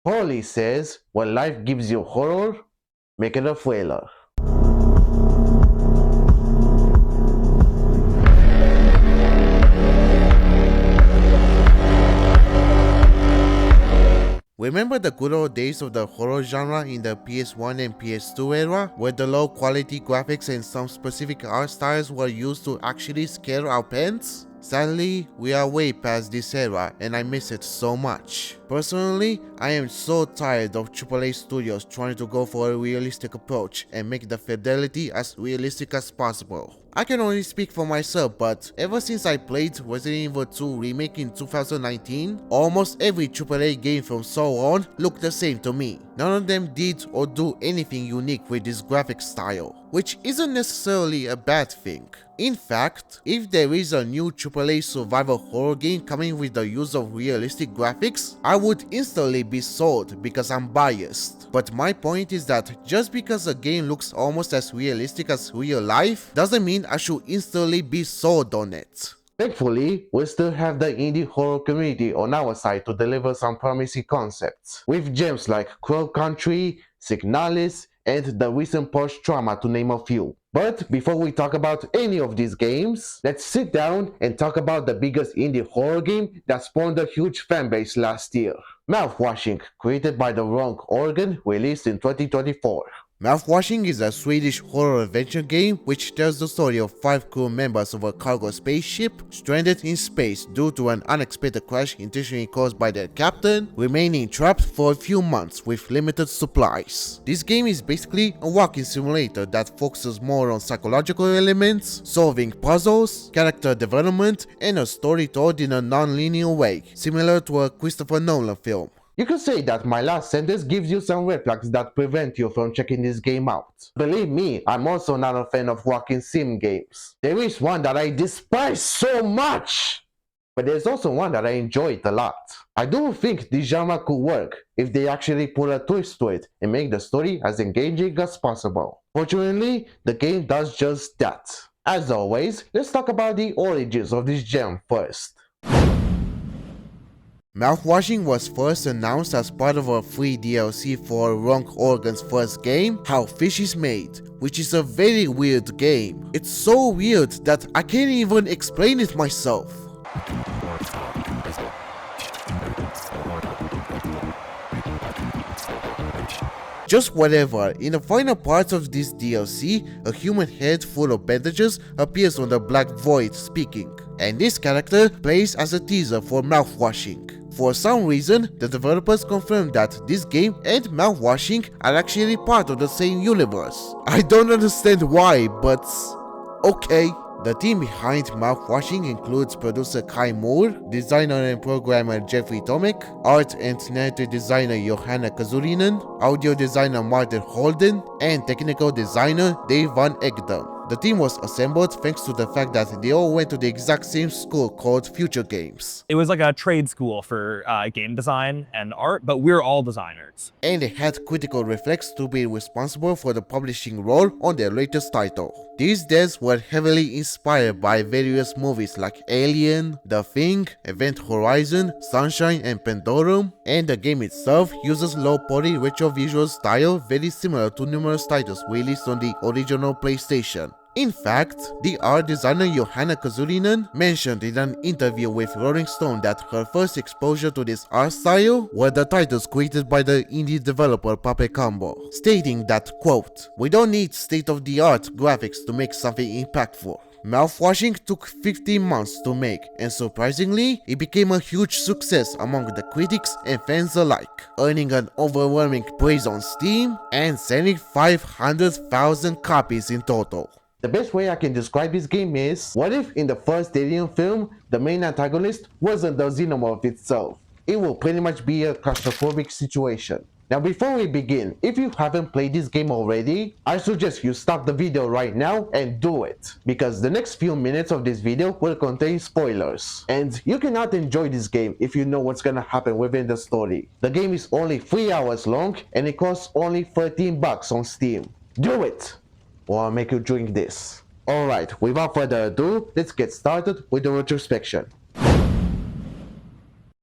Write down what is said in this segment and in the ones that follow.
Paulie says, when life gives you horror, make it a thriller. Remember the good old days of the horror genre in the PS1 and PS2 era, where the low quality graphics and some specific art styles were used to actually scare our pants? Sadly, we are way past this era and I miss it so much. Personally, I am so tired of AAA studios trying to go for a realistic approach and make the fidelity as realistic as possible. I can only speak for myself, but ever since I played Resident Evil 2 Remake in 2019, almost every AAA game from so on looked the same to me. None of them did or do anything unique with this graphic style, which isn't necessarily a bad thing. In fact, if there is a new AAA survival horror game coming with the use of realistic graphics, I would instantly be sold because I'm biased. But my point is that just because a game looks almost as realistic as real life, doesn't mean I should instantly be sold on it. Thankfully, we still have the indie horror community on our side to deliver some promising concepts, with gems like Crow Country, Signalis, and the recent Porsche Trauma to name a few. But before we talk about any of these games, let's sit down and talk about the biggest indie horror game that spawned a huge fanbase last year. Mouthwashing, created by the Wrong Organ, released in 2024. Mouthwashing is a Swedish horror adventure game which tells the story of 5 crew members of a cargo spaceship stranded in space due to an unexpected crash intentionally caused by their captain, remaining trapped for a few months with limited supplies. This game is basically a walking simulator that focuses more on psychological elements, solving puzzles, character development, and a story told in a non-linear way, similar to a Christopher Nolan film. You could say that my last sentence gives you some red flags that prevent you from checking this game out. Believe me, I'm also not a fan of walking sim games. There is one that I despise so much, but there's also one that I enjoy it a lot. I do think this genre could work if they actually put a twist to it and make the story as engaging as possible. Fortunately, the game does just that. As always, let's talk about the origins of this gem first. Mouthwashing was first announced as part of a free DLC for Wrong Organ's first game, How Fish is Made, which is a very weird game. It's so weird that I can't even explain it myself. Just whatever, in the final parts of this DLC, a human head full of bandages appears on the black void speaking, and this character plays as a teaser for Mouthwashing. For some reason, the developers confirmed that this game and Mouthwashing are actually part of the same universe. I don't understand why, but okay. The team behind Mouthwashing includes producer Kai Moore, designer and programmer Jeffrey Tomek, art and narrative designer Johanna Kazurinen, audio designer Martin Holden, and technical designer Dave Van Egdam. The team was assembled thanks to the fact that they all went to the exact same school called Future Games. It was like a trade school for game design and art, but we're all designers. And they had Critical Reflex to be responsible for the publishing role on their latest title. These devs were heavily inspired by various movies like Alien, The Thing, Event Horizon, Sunshine, and Pandorum, and the game itself uses low-poly retro visual style very similar to numerous titles released on the original PlayStation. In fact, the art designer Johanna Kazurinen mentioned in an interview with Rolling Stone that her first exposure to this art style were the titles created by the indie developer Pape Combo, stating that, quote, "We don't need state-of-the-art graphics to make something impactful. Mouthwashing took 15 months to make, and surprisingly, it became a huge success among the critics and fans alike, earning an overwhelming praise on Steam and selling 500,000 copies in total." The best way I can describe this game is, what if in the first Alien film, the main antagonist wasn't the xenomorph itself? It will pretty much be a claustrophobic situation. Now before we begin, if you haven't played this game already, I suggest you stop the video right now and do it, because the next few minutes of this video will contain spoilers, and you cannot enjoy this game if you know what's gonna happen within the story. The game is only 3 hours long and it costs only $13 on Steam. Do it! Or I'll make you drink this. Alright, without further ado, let's get started with the retrospection.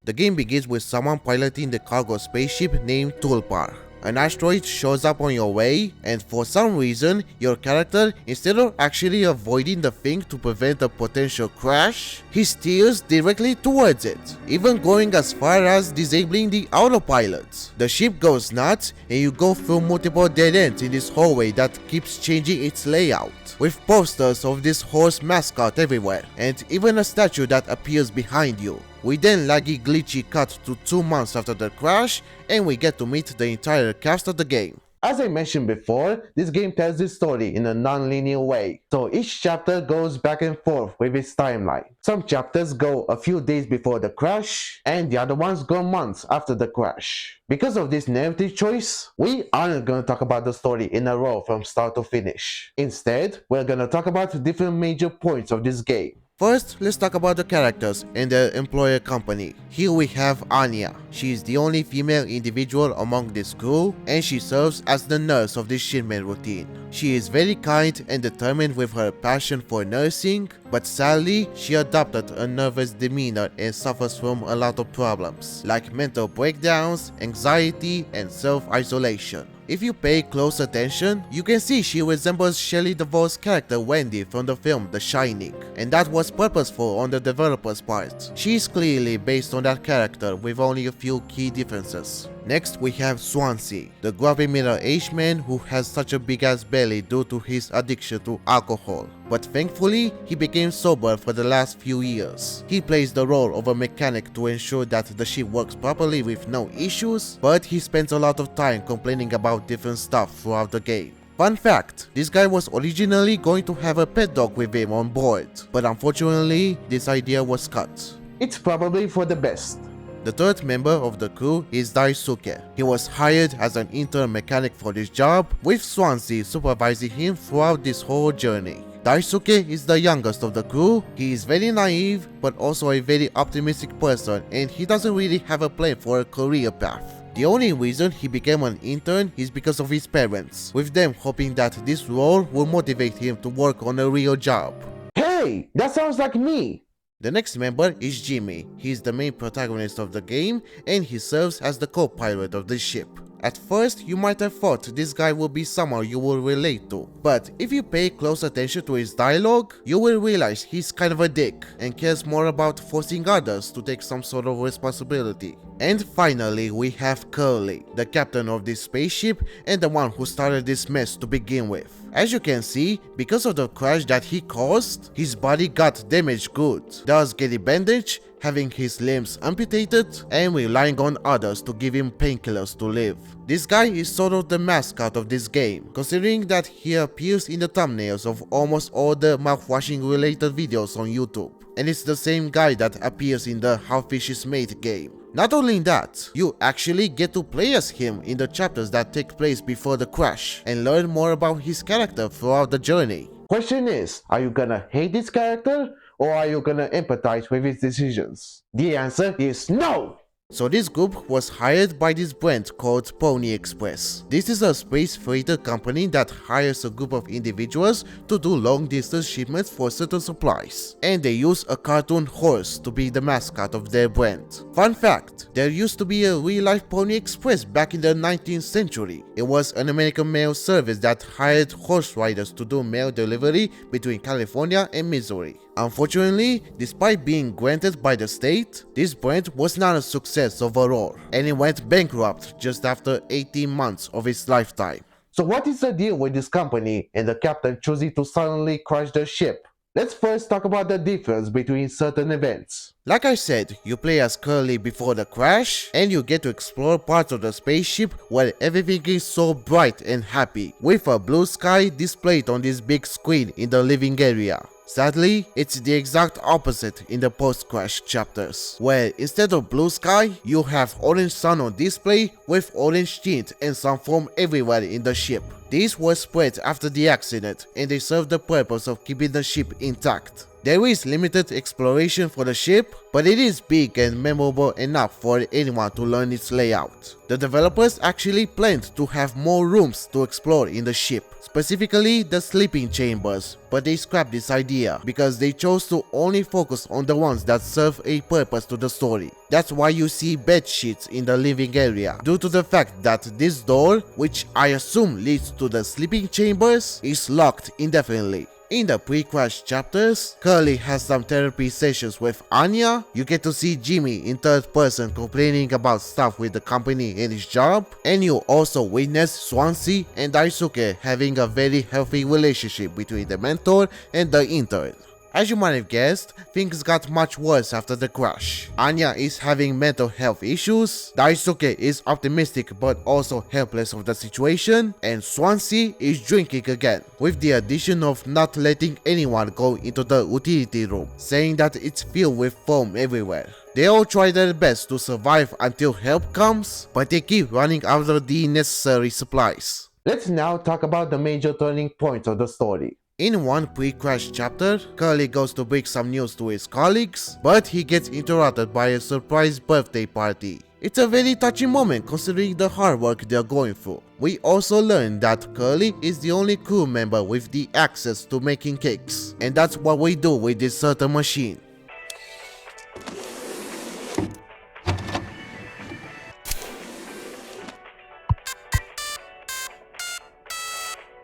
The game begins with someone piloting the cargo spaceship named Tulpar. An asteroid shows up on your way, and for some reason, your character, instead of actually avoiding the thing to prevent a potential crash, he steers directly towards it, even going as far as disabling the autopilot. The ship goes nuts, and you go through multiple dead ends in this hallway that keeps changing its layout, with posters of this horse mascot everywhere, and even a statue that appears behind you. We then laggy glitchy cut to 2 months after the crash, and we get to meet the entire cast of the game. As I mentioned before, this game tells this story in a non-linear way, so each chapter goes back and forth with its timeline. Some chapters go a few days before the crash, and the other ones go months after the crash. Because of this narrative choice, we aren't going to talk about the story in a row from start to finish. Instead, we're going to talk about different major points of this game. First, let's talk about the characters and their employer company. Here we have Anya. She is the only female individual among this crew, and she serves as the nurse of this shipment routine. She is very kind and determined with her passion for nursing, but sadly, she adopted a nervous demeanor and suffers from a lot of problems, like mental breakdowns, anxiety, and self-isolation. If you pay close attention, you can see she resembles Shelley Duvall's character Wendy from the film The Shining, and that was purposeful on the developer's part. She is clearly based on that character with only a few key differences. Next, we have Swansea, the grumpy middle-aged man who has such a big-ass belly due to his addiction to alcohol. But thankfully, he became sober for the last few years. He plays the role of a mechanic to ensure that the ship works properly with no issues, but he spends a lot of time complaining about different stuff throughout the game. Fun fact, this guy was originally going to have a pet dog with him on board, but unfortunately, this idea was cut. It's probably for the best. The third member of the crew is Daisuke. He was hired as an intern mechanic for this job, with Swansea supervising him throughout this whole journey. Daisuke is the youngest of the crew. He is very naive, but also a very optimistic person, and he doesn't really have a plan for a career path. The only reason he became an intern is because of his parents, with them hoping that this role will motivate him to work on a real job. Hey, that sounds like me! The next member is Jimmy. He is the main protagonist of the game, and he serves as the co-pilot of the ship. At first, you might have thought this guy would be someone you will relate to, but if you pay close attention to his dialogue, you will realize he's kind of a dick and cares more about forcing others to take some sort of responsibility. And finally, we have Curly, the captain of this spaceship and the one who started this mess to begin with. As you can see, because of the crash that he caused, his body got damaged good, thus getting bandaged, having his limbs amputated, and relying on others to give him painkillers to live. This guy is sort of the mascot of this game, considering that he appears in the thumbnails of almost all the mouthwashing related videos on YouTube. And it's the same guy that appears in the How Fish is Made game. Not only that, you actually get to play as him in the chapters that take place before the crash and learn more about his character throughout the journey. Question is, are you gonna hate this character or are you gonna empathize with his decisions? The answer is no! So this group was hired by this brand called Pony Express. This is a space freighter company that hires a group of individuals to do long distance shipments for certain supplies. And they use a cartoon horse to be the mascot of their brand. Fun fact, there used to be a real life Pony Express back in the 19th century. It was an American mail service that hired horse riders to do mail delivery between California and Missouri. Unfortunately, despite being granted by the state, this brand was not a success overall, and it went bankrupt just after 18 months of its lifetime. So what is the deal with this company and the captain choosing to suddenly crash the ship? Let's first talk about the difference between certain events. Like I said, you play as Curly before the crash, and you get to explore parts of the spaceship where everything is so bright and happy, with a blue sky displayed on this big screen in the living area. Sadly, it's the exact opposite in the post-crash chapters, where instead of blue sky, you have orange sun on display with orange tint and sun foam everywhere in the ship. These were spread after the accident, and they serve the purpose of keeping the ship intact. There is limited exploration for the ship, but it is big and memorable enough for anyone to learn its layout. The developers actually planned to have more rooms to explore in the ship, specifically the sleeping chambers, but they scrapped this idea because they chose to only focus on the ones that serve a purpose to the story. That's why you see bed sheets in the living area, due to the fact that this door, which I assume leads to the sleeping chambers, is locked indefinitely. In the pre-crash chapters, Curly has some therapy sessions with Anya. You get to see Jimmy in third person complaining about stuff with the company and his job, and you also witness Swansea and Daisuke having a very healthy relationship between the mentor and the intern. As you might have guessed, things got much worse after the crash. Anya is having mental health issues, Daisuke is optimistic but also helpless of the situation, and Swansea is drinking again, with the addition of not letting anyone go into the utility room, saying that it's filled with foam everywhere. They all try their best to survive until help comes, but they keep running out of the necessary supplies. Let's now talk about the major turning points of the story. In one pre-crash chapter, Curly goes to break some news to his colleagues, but he gets interrupted by a surprise birthday party. It's a very touching moment considering the hard work they're going through. We also learn that Curly is the only crew member with the access to making cakes, and that's what we do with this certain machine.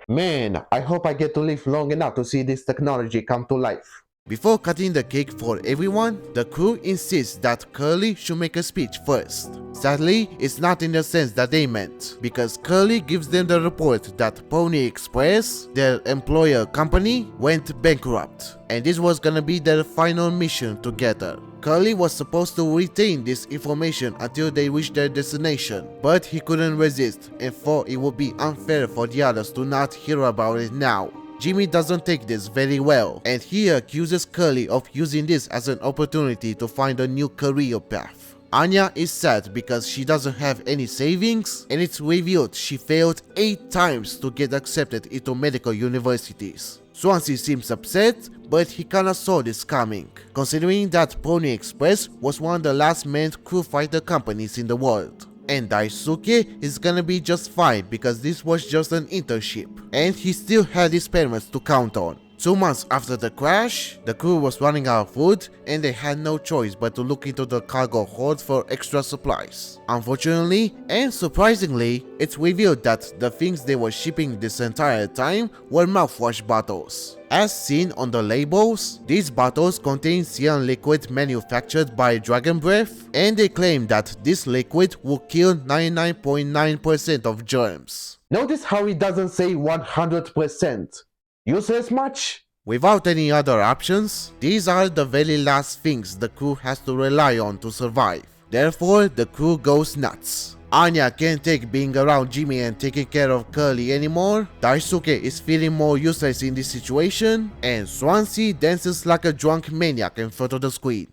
Man, I hope I get to live long enough to see this technology come to life. Before cutting the cake for everyone, the crew insists that Curly should make a speech first. Sadly, it's not in the sense that they meant, because Curly gives them the report that Pony Express, their employer company, went bankrupt, and this was gonna be their final mission together. Curly was supposed to retain this information until they reached their destination, but he couldn't resist and thought it would be unfair for the others to not hear about it now. Jimmy doesn't take this very well, and he accuses Curly of using this as an opportunity to find a new career path. Anya is sad because she doesn't have any savings, and it's revealed she failed 8 times to get accepted into medical universities. Swansea seems upset, but he kinda saw this coming, considering that Pony Express was one of the last manned crew fighter companies in the world. And Daisuke is gonna be just fine because this was just an internship, and he still had his parents to count on. 2 months after the crash, the crew was running out of food and they had no choice but to look into the cargo hold for extra supplies. Unfortunately and surprisingly, it's revealed that the things they were shipping this entire time were mouthwash bottles. As seen on the labels, these bottles contain cyan liquid manufactured by Dragon Breath, and they claim that this liquid will kill 99.9% of germs. Notice how it doesn't say 100%. Useless much? Without any other options, these are the very last things the crew has to rely on to survive. Therefore, the crew goes nuts. Anya can't take being around Jimmy and taking care of Curly anymore, Daisuke is feeling more useless in this situation, and Swansea dances like a drunk maniac in front of the screen.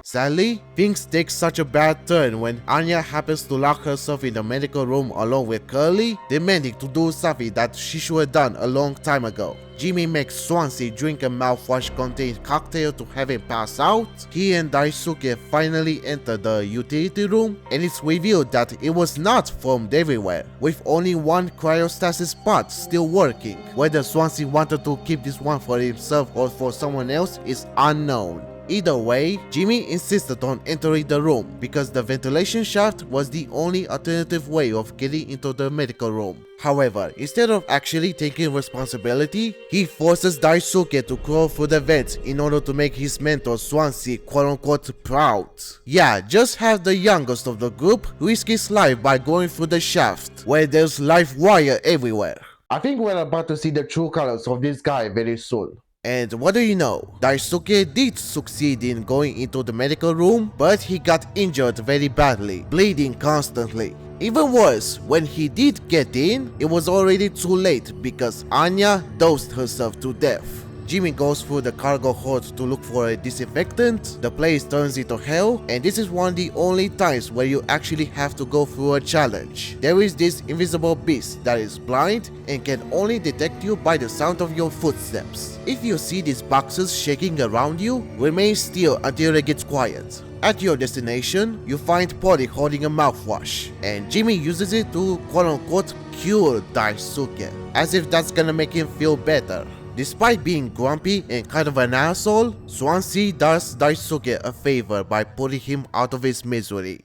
Sadly, things take such a bad turn when Anya happens to lock herself in the medical room along with Curly, demanding to do something that she should have done a long time ago. Jimmy makes Swansea drink a mouthwash-contained cocktail to have him pass out. He and Daisuke finally enter the utility room, and it's revealed that it was not foamed everywhere, with only one cryostasis pod still working. Whether Swansea wanted to keep this one for himself or for someone else is unknown. Either way, Jimmy insisted on entering the room because the ventilation shaft was the only alternative way of getting into the medical room. However, instead of actually taking responsibility, he forces Daisuke to crawl through the vents in order to make his mentor Swansea quote-unquote proud. Yeah, just have the youngest of the group risk his life by going through the shaft, where there's live wire everywhere. I think we're about to see the true colors of this guy very soon. And what do you know, Daisuke did succeed in going into the medical room, but he got injured very badly, bleeding constantly. Even worse, when he did get in, it was already too late because Anya dosed herself to death. Jimmy goes through the cargo hold to look for a disinfectant, the place turns into hell, and this is one of the only times where you actually have to go through a challenge. There is this invisible beast that is blind and can only detect you by the sound of your footsteps. If you see these boxes shaking around you, remain still until it gets quiet. At your destination, you find Polly holding a mouthwash, and Jimmy uses it to quote-unquote cure Daisuke, as if that's gonna make him feel better. Despite being grumpy and kind of an asshole, Swansea does Daisuke a favor by putting him out of his misery.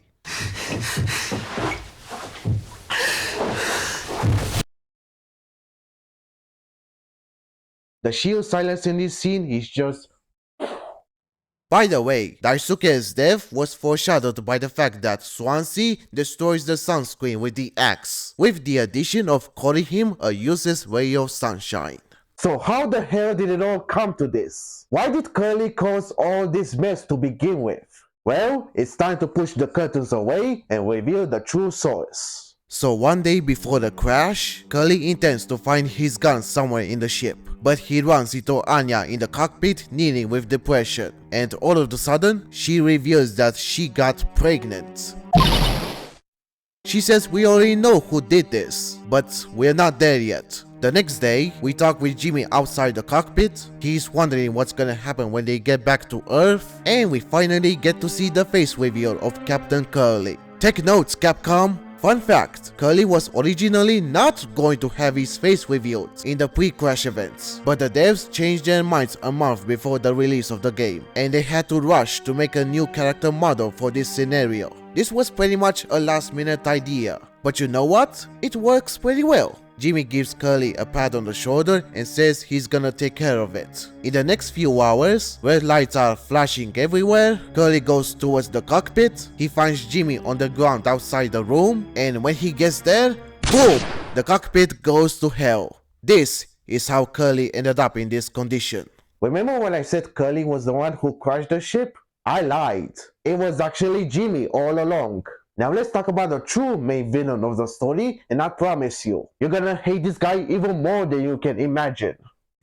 The shield silence in this scene is just... By the way, Daisuke's death was foreshadowed by the fact that Swansea destroys the sunscreen with the axe, with the addition of calling him a useless ray of sunshine. So how the hell did it all come to this? Why did Curly cause all this mess to begin with? Well, it's time to push the curtains away and reveal the true source. So one day before the crash, Curly intends to find his gun somewhere in the ship, but he runs into Anya in the cockpit kneeling with depression, and all of a sudden, she reveals that she got pregnant. She says we already know who did this, but we're not there yet. The next day, we talk with Jimmy outside the cockpit. He's wondering what's gonna happen when they get back to Earth, and we finally get to see the face reveal of Captain Curly. Take notes, Capcom! Fun fact, Curly was originally not going to have his face revealed in the pre-crash events, but the devs changed their minds a month before the release of the game, and they had to rush to make a new character model for this scenario. This was pretty much a last-minute idea, but you know what? It works pretty well. Jimmy gives Curly a pat on the shoulder and says he's gonna take care of it. In the next few hours, red lights are flashing everywhere. Curly goes towards the cockpit. He finds Jimmy on the ground outside the room, and when he gets there, boom! The cockpit goes to hell. This is how Curly ended up in this condition. Remember when I said Curly was the one who crashed the ship? I lied. It was actually Jimmy all along. Now let's talk about the true main villain of the story, and I promise you, you're gonna hate this guy even more than you can imagine.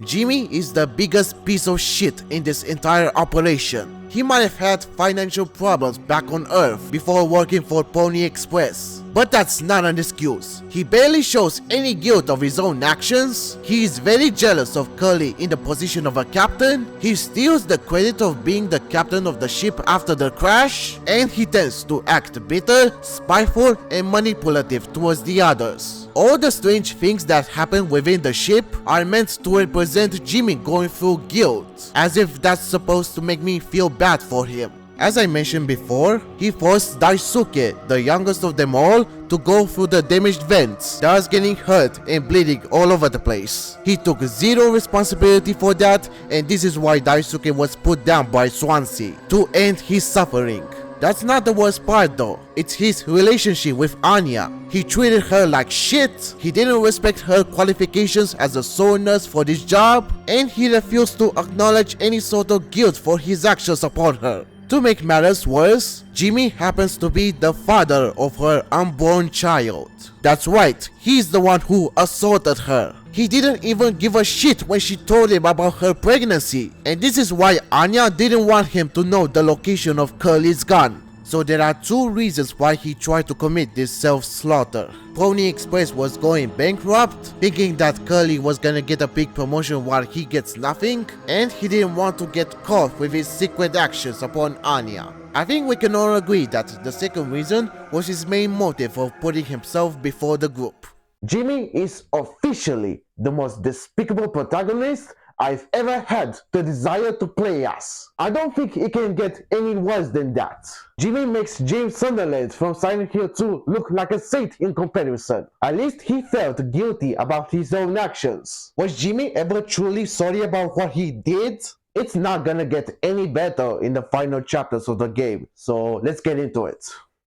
Jimmy is the biggest piece of shit in this entire operation. He might have had financial problems back on Earth before working for Pony Express, but that's not an excuse. He barely shows any guilt of his own actions. He is very jealous of Curly in the position of a captain. He steals the credit of being the captain of the ship after the crash, and he tends to act bitter, spiteful, and manipulative towards the others. All the strange things that happen within the ship are meant to represent Jimmy going through guilt, as if that's supposed to make me feel bad for him. As I mentioned before, he forced Daisuke, the youngest of them all, to go through the damaged vents, thus getting hurt and bleeding all over the place. He took zero responsibility for that, and this is why Daisuke was put down by Swansea, to end his suffering. That's not the worst part though, it's his relationship with Anya. He treated her like shit, he didn't respect her qualifications as a soul nurse for this job, and he refused to acknowledge any sort of guilt for his actions upon her. To make matters worse, Jimmy happens to be the father of her unborn child. That's right, he's the one who assaulted her. He didn't even give a shit when she told him about her pregnancy, and this is why Anya didn't want him to know the location of Curly's gun. So there are two reasons why he tried to commit this self-slaughter. Pony Express was going bankrupt, thinking that Curly was gonna get a big promotion while he gets nothing, and he didn't want to get caught with his secret actions upon Anya. I think we can all agree that the second reason was his main motive of putting himself before the group. Jimmy is officially the most despicable protagonist I've ever had the desire to play as. I don't think it can get any worse than that. Jimmy makes James Sunderland from Silent Hill 2 look like a saint in comparison. At least he felt guilty about his own actions. Was Jimmy ever truly sorry about what he did? It's not gonna get any better in the final chapters of the game, so let's get into it.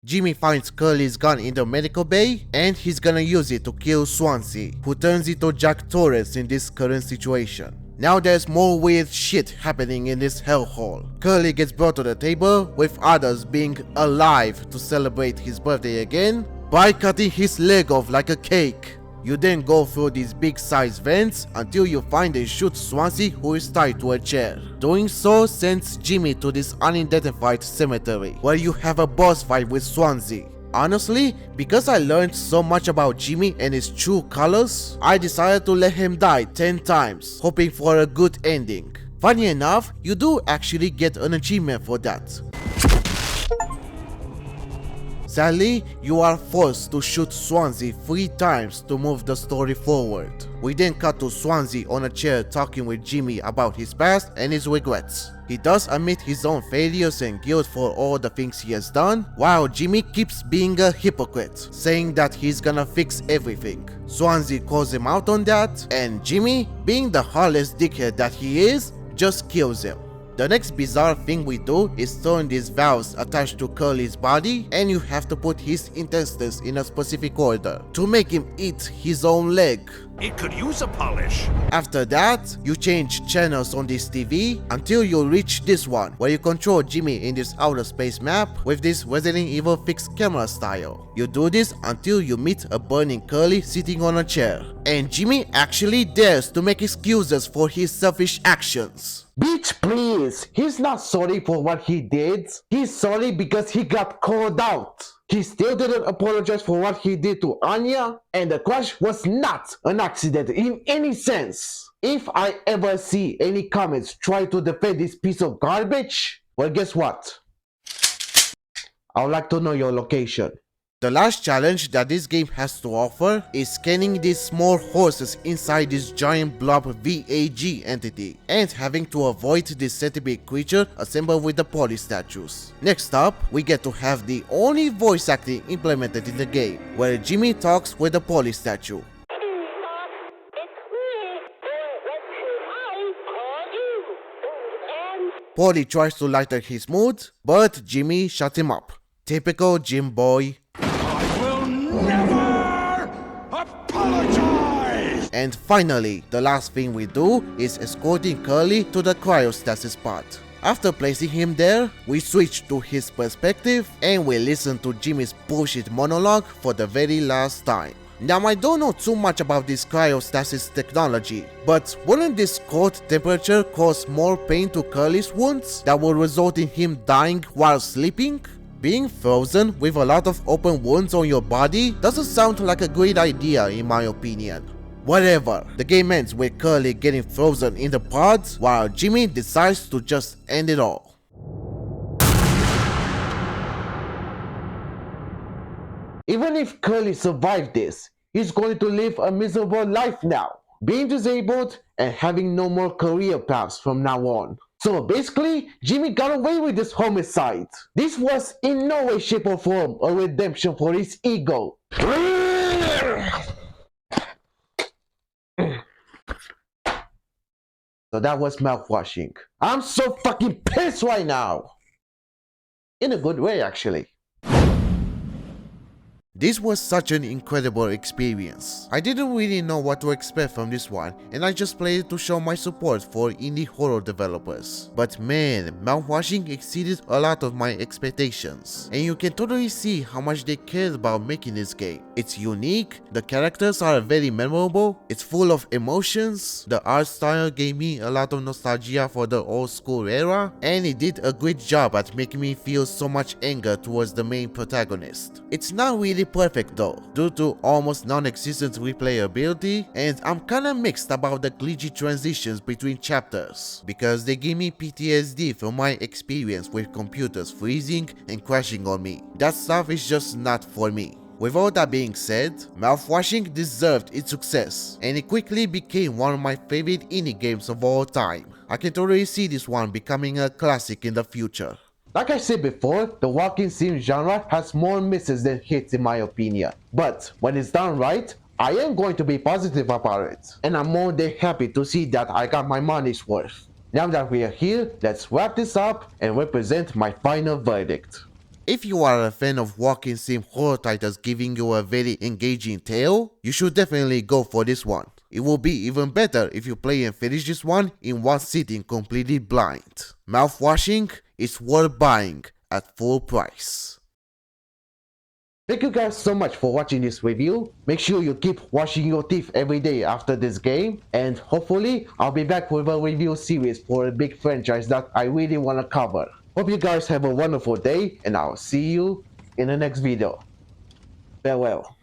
Jimmy finds Curly's gun in the medical bay, and he's gonna use it to kill Swansea, who turns into Jack Torrance in this current situation. Now there's more weird shit happening in this hellhole. Curly gets brought to the table, with others being alive to celebrate his birthday again by cutting his leg off like a cake. You then go through these big size vents until you find and shoot Swansea, who is tied to a chair. Doing so sends Jimmy to this unidentified cemetery, where you have a boss fight with Swansea. Honestly, because I learned so much about Jimmy and his true colors, I decided to let him die 10 times, hoping for a good ending. Funny enough, you do actually get an achievement for that. Sadly, you are forced to shoot Swansea 3 times to move the story forward. We then cut to Swansea on a chair talking with Jimmy about his past and his regrets. He does admit his own failures and guilt for all the things he has done, while Jimmy keeps being a hypocrite, saying that he's gonna fix everything. Swansea calls him out on that, and Jimmy, being the heartless dickhead that he is, just kills him. The next bizarre thing we do is turn these valves attached to Curly's body, and you have to put his intestines in a specific order to make him eat his own leg. It could use a polish. After that, you change channels on this TV until you reach this one, where you control Jimmy in this outer space map with this Resident Evil fixed camera style. You do this until you meet a burning Curly sitting on a chair, and Jimmy actually dares to make excuses for his selfish actions. Bitch, please. He's not sorry for what he did. He's sorry because he got called out. He still didn't apologize for what he did to Anya, and the crash was not an accident in any sense. If I ever see any comments try to defend this piece of garbage, well, guess what? I would like to know your location. The last challenge that this game has to offer is scanning these small horses inside this giant blob VAG entity and having to avoid this centipede creature assembled with the poly statues. Next up, we get to have the only voice acting implemented in the game, where Jimmy talks with the poly statue. Polly tries to lighten his mood, but Jimmy shuts him up. Typical Jim boy. Never apologize! And finally, the last thing we do is escorting Curly to the cryostasis pod. After placing him there, we switch to his perspective and we listen to Jimmy's bullshit monologue for the very last time. Now, I don't know too much about this cryostasis technology, but wouldn't this cold temperature cause more pain to Curly's wounds that will result in him dying while sleeping? Being frozen with a lot of open wounds on your body doesn't sound like a great idea in my opinion. Whatever, the game ends with Curly getting frozen in the pods while Jimmy decides to just end it all. Even if Curly survived this, he's going to live a miserable life now, being disabled and having no more career paths from now on. So basically, Jimmy got away with this homicide. This was in no way, shape or form a redemption for his ego. So that was mouthwashing. I'm so fucking pissed right now. In a good way, actually. This was such an incredible experience. I didn't really know what to expect from this one, and I just played it to show my support for indie horror developers. But man, Mouthwashing exceeded a lot of my expectations, and you can totally see how much they cared about making this game. It's unique, the characters are very memorable, it's full of emotions, the art style gave me a lot of nostalgia for the old school era, and it did a great job at making me feel so much anger towards the main protagonist. It's not really perfect though, due to almost non-existent replayability, and I'm kinda mixed about the glitchy transitions between chapters, because they give me PTSD from my experience with computers freezing and crashing on me. That stuff is just not for me. With all that being said, Mouthwashing deserved its success, and it quickly became one of my favorite indie games of all time. I can totally see this one becoming a classic in the future. Like I said before, the walking sim genre has more misses than hits in my opinion. But when it's done right, I am going to be positive about it. And I'm more than happy to see that I got my money's worth. Now that we are here, let's wrap this up and represent my final verdict. If you are a fan of walking sim horror titles giving you a very engaging tale, you should definitely go for this one. It will be even better if you play and finish this one in one sitting completely blind. Mouthwashing is worth buying at full price. Thank you guys so much for watching this review. Make sure you keep washing your teeth every day after this game, and hopefully I'll be back with a review series for a big franchise that I really want to cover. Hope you guys have a wonderful day, and I'll see you in the next video. Farewell.